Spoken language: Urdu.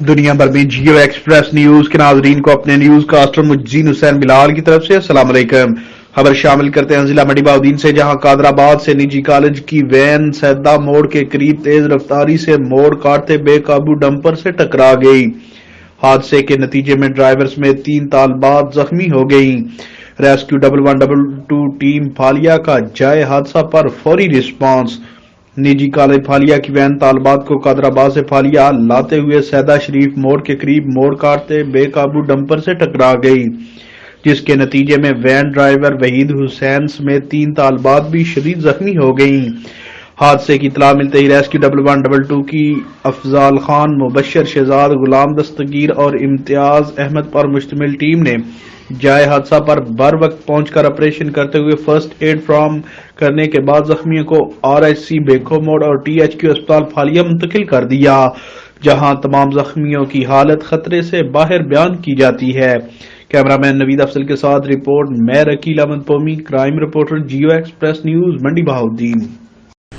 دنیا بھر میں جیو ایکسپریس نیوز کے ناظرین کو اپنے نیوز کاسٹر مجزین حسین بلال کی طرف سے السلام علیکم۔ خبر شامل کرتے ہیں ضلع منڈی بہاؤدین سے، جہاں قادر آباد سے نجی کالج کی وین سیدہ موڑ کے قریب تیز رفتاری سے موڑ کاٹتے بے قابو ڈمپر سے ٹکرا گئی۔ حادثے کے نتیجے میں ڈرائیور سمیت 3 طالبات زخمی ہو گئیں۔ ریسکیو 1112 ٹیم پھالیا کا جائے حادثہ پر فوری رسپانس۔ نجی کالج پھالیا کی وین طالبات کو قادر آباد سے پھالیا لاتے ہوئے سیدہ شریف موڑ کے قریب موڑ کاٹتے بے قابو ڈمپر سے ٹکرا گئی، جس کے نتیجے میں وین ڈرائیور وحید حسین سمیت 3 طالبات بھی شدید زخمی ہو گئیں۔ حادثے کی اطلاع ملتے ہی ریسکیو 1112 کی افضال خان، مبشر شہزاد، غلام دستگیر اور امتیاز احمد پر مشتمل ٹیم نے جائے حادثہ پر بر وقت پہنچ کر آپریشن کرتے ہوئے فرسٹ ایڈ فراہم کرنے کے بعد زخمیوں کو RHC بیکھو موڑ اور THQ اسپتال پھالیا منتقل کر دیا، جہاں تمام زخمیوں کی حالت خطرے سے باہر بیان کی جاتی ہے۔ کیمرامین نوید افضل کے ساتھ رپورٹ میں Rakeel Ahmed Pomi, crime reporter Geo Express News Mandi Bahauddin.